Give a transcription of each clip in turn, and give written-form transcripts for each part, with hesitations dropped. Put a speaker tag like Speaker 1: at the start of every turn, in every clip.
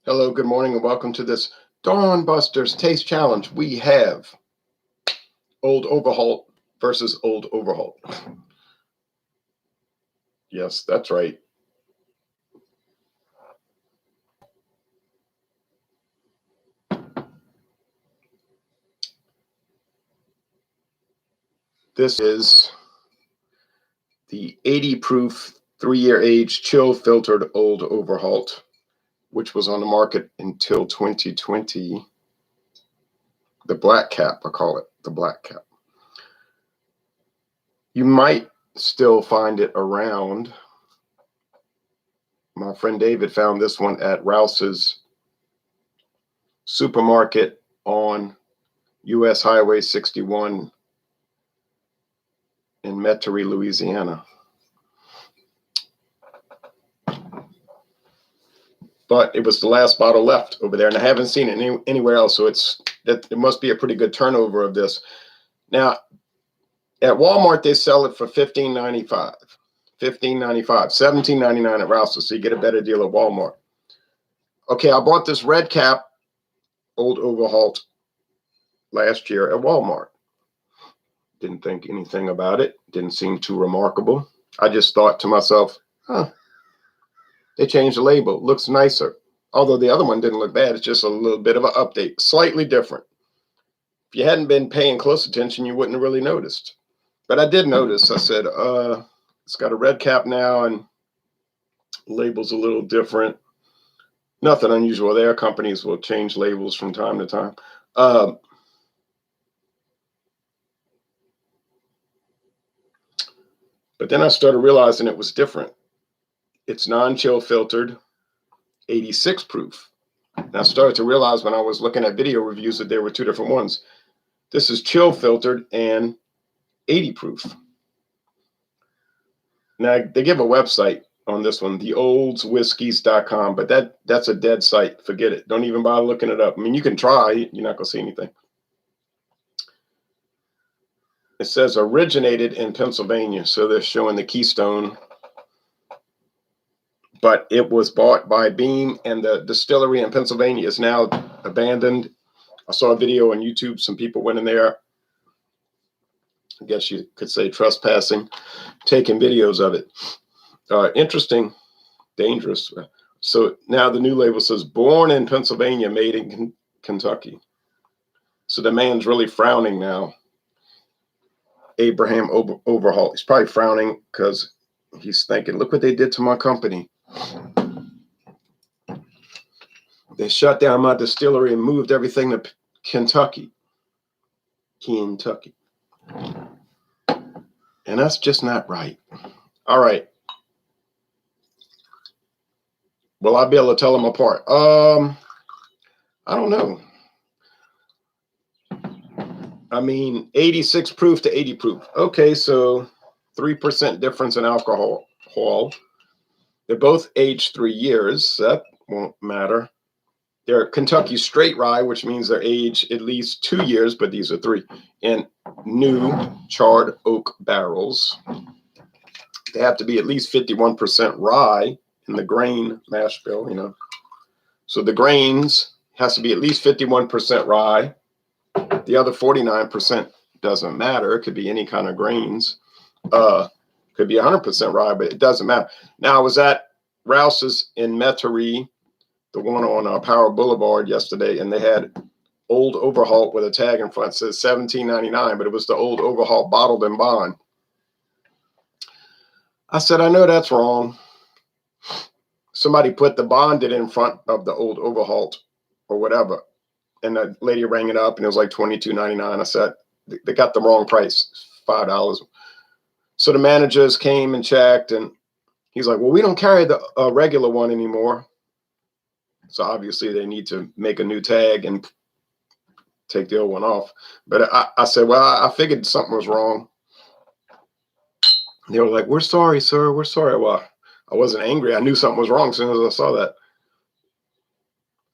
Speaker 1: Hello, good morning, and welcome to this Dawn Busters Taste Challenge. We have Old Overholt versus Old Overholt. Yes, that's right. This is the 80 proof, 3-year age, chill filtered Old Overholt, which was on the market until 2020. The black cap, I call it the black cap. You might still find it around. My friend David found this one at Rouse's supermarket on US Highway 61 in Metairie, Louisiana. But it was the last bottle left over there, and I haven't seen it anywhere else, so it must be a pretty good turnover of this. Now, at Walmart, they sell it for $15.95. $15.95, $17.99 at Rouse's, so you get a better deal at Walmart. Okay, I bought this red cap Old Overholt last year at Walmart. Didn't think anything about it. Didn't seem too remarkable. I just thought to myself, they changed the label. Looks nicer. Although the other one didn't look bad. It's just a little bit of an update. Slightly different. If you hadn't been paying close attention, you wouldn't have really noticed. But I did notice. I said, it's got a red cap now and label's a little different. Nothing unusual there. Companies will change labels from time to time. But then I started realizing it was different. It's non-chill filtered, 86 proof. And I started to realize when I was looking at video reviews that there were two different ones. This is chill filtered and 80 proof. Now, they give a website on this one, theoldswhiskies.com, but that's a dead site. Forget it. Don't even bother looking it up. I mean, you can try. You're not going to see anything. It says originated in Pennsylvania, so they're showing the Keystone. But it was bought by Beam, and the distillery in Pennsylvania is now abandoned. I saw a video on YouTube. Some people went in there, I guess you could say trespassing, taking videos of it. Interesting, dangerous. So now the new label says born in Pennsylvania, made in Kentucky. So the man's really frowning now. Abraham Overholt. He's probably frowning because he's thinking, look what they did to my company. They shut down my distillery and moved everything to Kentucky. Kentucky. And that's just not right. All right. Will I be able to tell them apart? I don't know. I mean, 86 proof to 80 proof. Okay, so 3% difference in alcohol. They're both aged 3 years. That won't matter. They're Kentucky straight rye, which means they're aged at least 2 years, but these are 3. In new charred oak barrels. They have to be at least 51% rye in the grain mash bill, you know. So the grains has to be at least 51% rye. The other 49% doesn't matter. It could be any kind of grains. Could be 100% rye, but it doesn't matter. Now, I was at Rouse's in Metairie, the one on Power Boulevard yesterday, and they had Old Overholt with a tag in front. It says $17.99, but it was the Old Overholt bottled in bond. I said, I know that's wrong. Somebody put the bonded in front of the Old Overholt or whatever. And the lady rang it up and it was like $22.99. I said, they got the wrong price, $5. So the managers came and checked and he's like, well, we don't carry the regular one anymore. So obviously they need to make a new tag and take the old one off. But I said, well, I figured something was wrong. They were like, we're sorry, sir. We're sorry. Well, I wasn't angry. I knew something was wrong as soon as I saw that.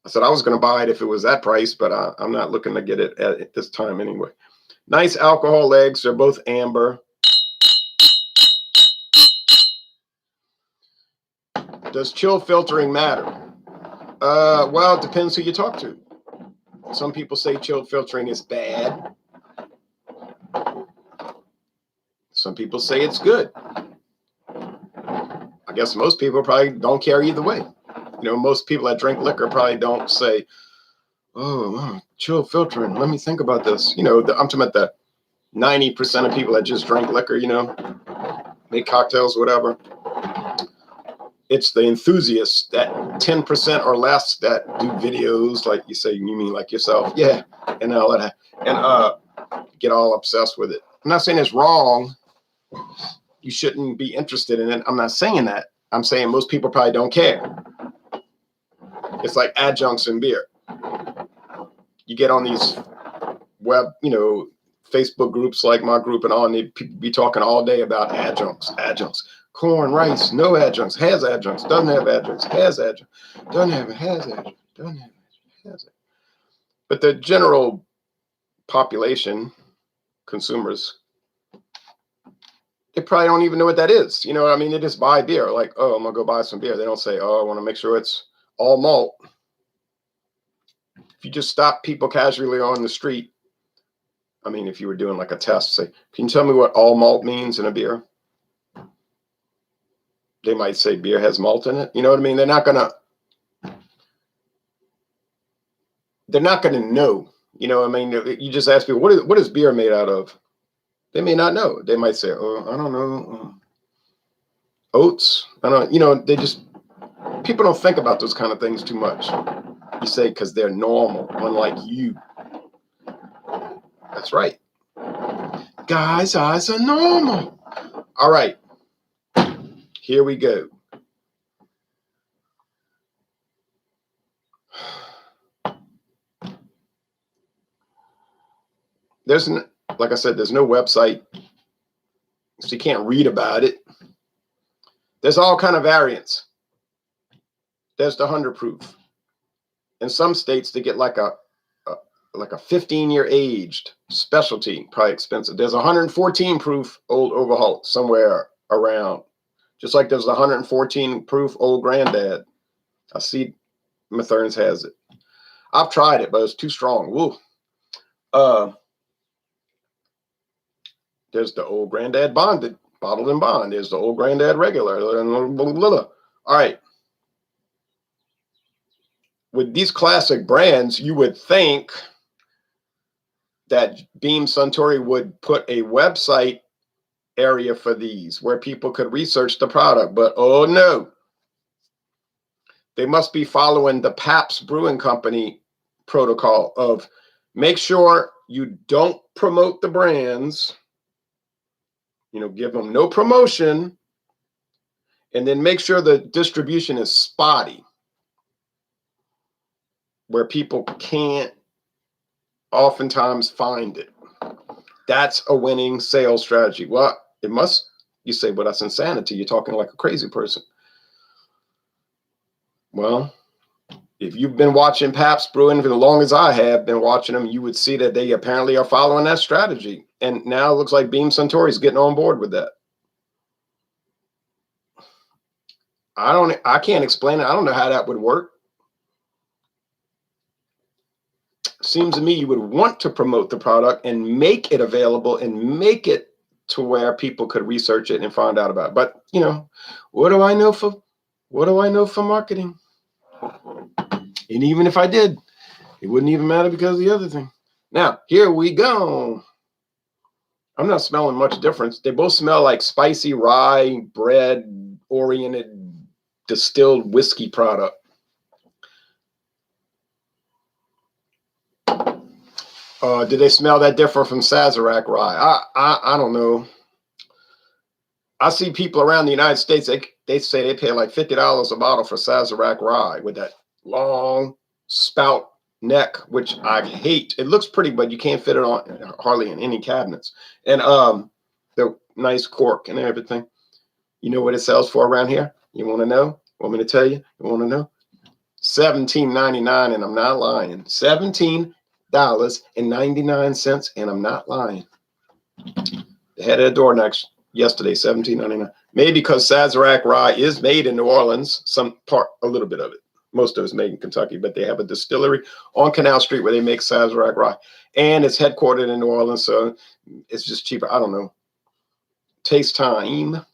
Speaker 1: I said I was going to buy it if it was that price, but I'm not looking to get it at this time anyway. Nice alcohol legs. They're both amber. Does chill filtering matter? Well, it depends who you talk to. Some people say chilled filtering is bad. Some people say it's good. I guess most people probably don't care either way. You know, most people that drink liquor probably don't say, oh, chill filtering, let me think about this. You know, I'm talking about the 90% of people that just drink liquor, you know, make cocktails, whatever. It's the enthusiasts, that 10% or less that do videos, like you say, you mean like yourself, yeah, and all that, and get all obsessed with it. I'm not saying it's wrong. You shouldn't be interested in it. I'm not saying that. I'm saying most people probably don't care. It's like adjuncts in beer. You get on these web, you know, Facebook groups like my group and all, and they people be talking all day about adjuncts. Corn, rice, no adjuncts, has adjuncts, doesn't have adjuncts, has adjuncts, doesn't have it, has adjuncts, doesn't have it, has it. But the general population, consumers, they probably don't even know what that is. You know what I mean? They just buy beer, like, oh, I'm gonna go buy some beer. They don't say, oh, I want to make sure it's all malt. If you just stop people casually on the street, I mean, if you were doing like a test, say, can you tell me what all malt means in a beer? They might say beer has malt in it. You know what I mean? They're not gonna know. You know what I mean? You just ask people, what is beer made out of? They may not know. They might say, oh, I don't know. Oats. I don't, you know, people don't think about those kind of things too much. You say, because they're normal, unlike you. That's right. Guys' eyes are normal. All right. Here we go. Like I said, there's no website, so you can't read about it. There's all kind of variants. There's the 100 proof. In some states, they get like a 15-year aged specialty, probably expensive. There's a 114 proof old Overholt somewhere around, just like there's a 114 proof old Granddad. I see Mathern's has it. I've tried it, but it's too strong. Woo. There's the old Granddad bonded, bottled and bond. There's the old Granddad regular. All right. With these classic brands, you would think that Beam Suntory would put a website area for these where people could research the product, but oh no. They must be following the Pabst Brewing Company protocol of make sure you don't promote the brands, you know, give them no promotion, and then make sure the distribution is spotty, where people can't oftentimes find it. That's a winning sales strategy. Well, it must, you say, but that's insanity. You're talking like a crazy person. Well, if you've been watching Pabst Brewing for as long as I have been watching them, you would see that they apparently are following that strategy. And now it looks like Beam Suntory is getting on board with that. I can't explain it. I don't know how that would work. Seems to me you would want to promote the product and make it available and make it to where people could research it and find out about it. But, you know, what do I know for marketing? And even if I did, it wouldn't even matter because of the other thing. Now, here we go. I'm not smelling much difference. They both smell like spicy rye bread oriented distilled whiskey product. Did they smell that different from Sazerac rye? I don't know. I see people around the United States, they say they pay like $50 a bottle for Sazerac rye with that long spout neck, which I hate. It looks pretty, but you can't fit it on hardly in any cabinets. And the nice cork and everything. You know what it sells for around here? You want to know? Want me to tell you? You want to know? $17.99, and I'm not lying. $17.99, and I'm not lying. They had it at door next yesterday, $17.99. Maybe because Sazerac rye is made in New Orleans, a little bit of it. Most of it's made in Kentucky, but they have a distillery on Canal Street where they make Sazerac rye, and it's headquartered in New Orleans, so it's just cheaper. I don't know. Taste time.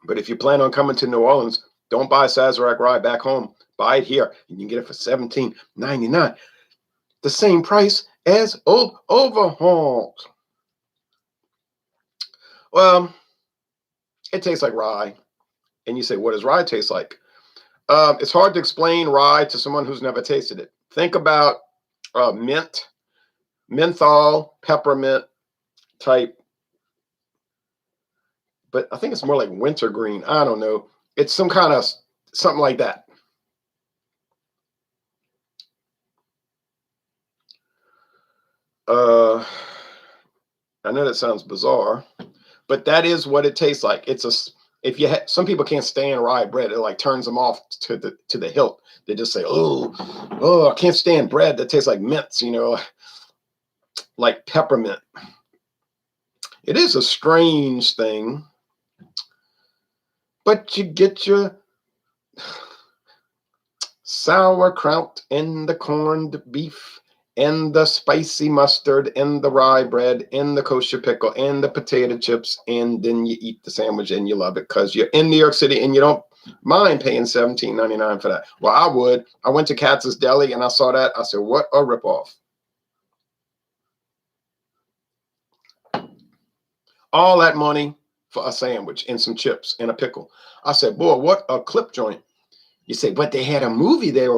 Speaker 1: But if you plan on coming to New Orleans, don't buy Sazerac rye back home. Buy it here, and you can get it for $17.99, the same price as old Overholt. Well, it tastes like rye, and you say, "What does rye taste like?" It's hard to explain rye to someone who's never tasted it. Think about mint, menthol, peppermint type, but I think it's more like wintergreen. I don't know. It's some kind of something like that. I know that sounds bizarre, but that is what it tastes like. It's a if you some people can't stand rye bread, it like turns them off to the hilt. They just say, oh, I can't stand bread that tastes like mints, like peppermint. It is a strange thing, but you get your sauerkraut and the corned beef and the spicy mustard and the rye bread and the kosher pickle and the potato chips, and then you eat the sandwich and you love it because you're in New York City and you don't mind paying $17.99 for that. Well, I would. I went to Katz's Deli and I saw that. I said, what a ripoff. All that money for a sandwich and some chips and a pickle. I said, boy, what a clip joint. You say, but they had a movie there.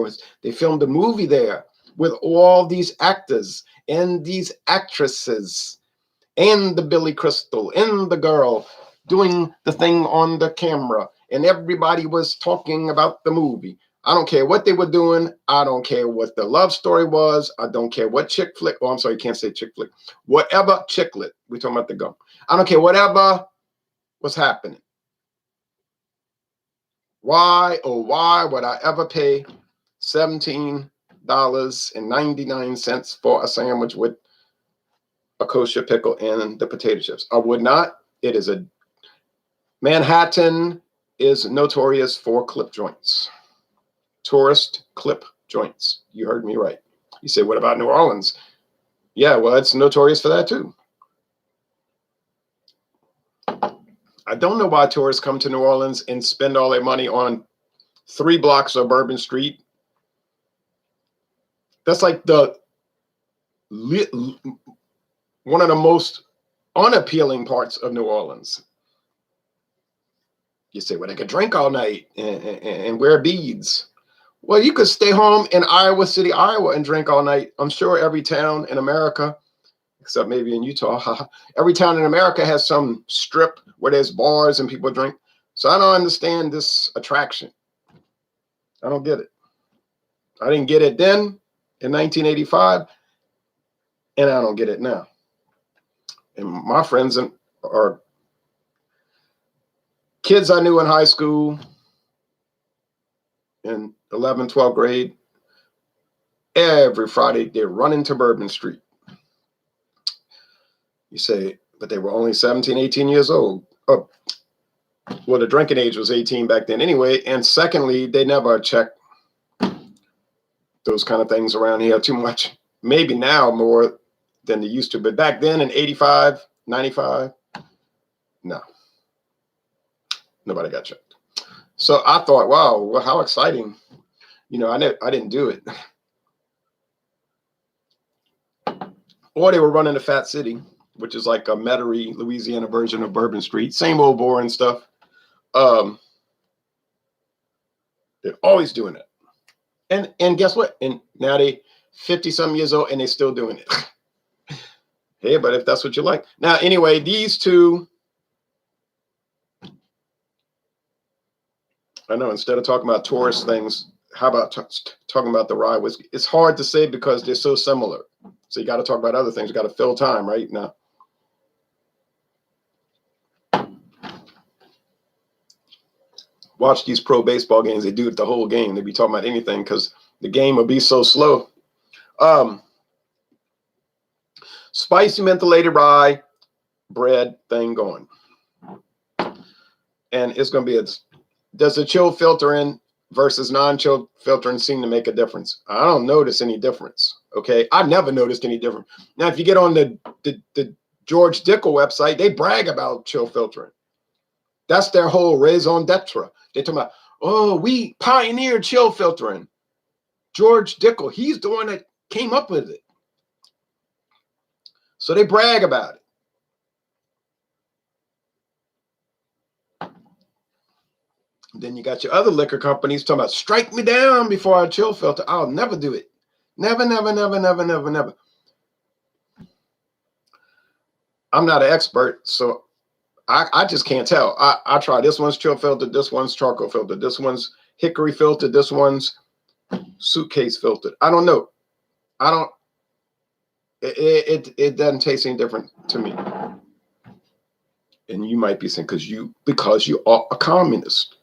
Speaker 1: They filmed a movie there with all these actors and these actresses and the Billy Crystal and the girl doing the thing on the camera. And everybody was talking about the movie. I don't care what they were doing. I don't care what the love story was. I don't care what chick flick. Oh, I'm sorry, you can't say chick flick. Whatever chicklet. We're talking about the gum. I don't care whatever was happening. Why, oh, why would I ever pay $17.99 for a sandwich with a kosher pickle and the potato chips? I would not. It is a Manhattan is notorious for clip joints, tourist clip joints. You heard me right. You say, what about New Orleans? Yeah, well, it's notorious for that too. I don't know why tourists come to New Orleans and spend all their money on 3 blocks of Bourbon Street. That's like one of the most unappealing parts of New Orleans. You say, well, they could drink all night and wear beads. Well, you could stay home in Iowa City, Iowa, and drink all night. I'm sure every town in America, except maybe in Utah, every town in America has some strip where there's bars and people drink. So I don't understand this attraction. I don't get it. I didn't get it then in 1985, and I don't get it now. And my friends are kids I knew in high school, in 11th, 12th grade. Every Friday, they're running to Bourbon Street. You say, but they were only 17, 18 years old. Oh, well, the drinking age was 18 back then anyway. And secondly, they never checked those kind of things around here too much. Maybe now more than they used to. But back then in 85, 95, no. Nobody got checked. So I thought, wow, well, how exciting. I didn't do it. Or they were running to Fat City, which is like a Metairie, Louisiana version of Bourbon Street. Same old boring stuff. They're always doing it. And guess what? And now they 50-some years old and they're still doing it. Hey, but if that's what you like. Now, anyway, these two, I know, instead of talking about tourist things, how about talking about the rye whiskey? It's hard to say because they're so similar. So you got to talk about other things. You got to fill time right now. Watch these pro baseball games. They do it the whole game. They be talking about anything because the game will be so slow. Spicy mentholated rye. bread thing going. And it's going to be does the chill filtering versus non-chill filtering seem to make a difference? I don't notice any difference. Okay. I've never noticed any difference. Now, if you get on the George Dickel website, they brag about chill filtering. That's their whole raison d'etre. They talk about, oh, we pioneered chill filtering. George Dickel, he's the one that came up with it. So they brag about it. Then you got your other liquor companies talking about, strike me down before I chill filter. I'll never do it. Never, never, never, never, never, never. I'm not an expert, so I just can't tell. I try this one's chill filtered, this one's charcoal filtered, this one's hickory filtered, this one's suitcase filtered. I don't know. I don't. It doesn't taste any different to me. And you might be saying because you are a communist.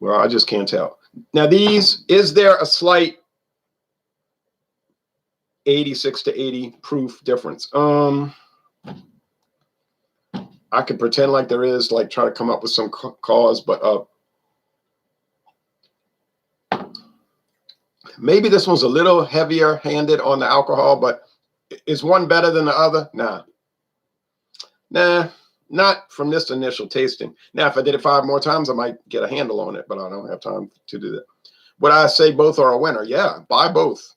Speaker 1: Well, I just can't tell. Now, is there a slight 86 to 80 proof difference? I could pretend like there is, like try to come up with some cause, but maybe this one's a little heavier handed on the alcohol, but is one better than the other? Nah, not from this initial tasting. Now, if I did it 5 more times, I might get a handle on it, but I don't have time to do that. Would I say both are a winner? Yeah, buy both.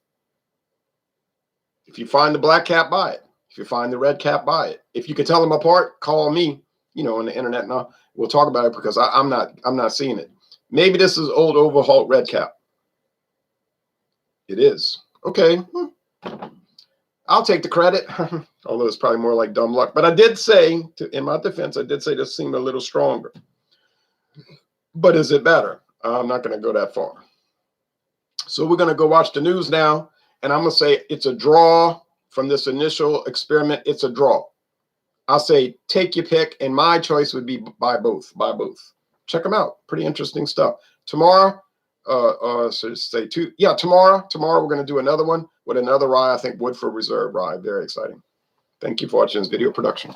Speaker 1: If you find the black cap, buy it. If you find the red cap, buy it. If you can tell them apart, call me, on the internet, and we'll talk about it, because I'm not seeing it. Maybe this is old Overholt red cap. It is. Okay. I'll take the credit, although it's probably more like dumb luck. But I did say, in my defense, I did say this seemed a little stronger. But is it better? I'm not going to go that far. So we're going to go watch the news now. And I'm going to say it's a draw from this initial experiment. It's a draw. I'll say take your pick. And my choice would be buy both. Buy both. Check them out. Pretty interesting stuff. Tomorrow, tomorrow we're going to do another one with another rye. I think Woodford Reserve rye. Very exciting. Thank you for watching this video production.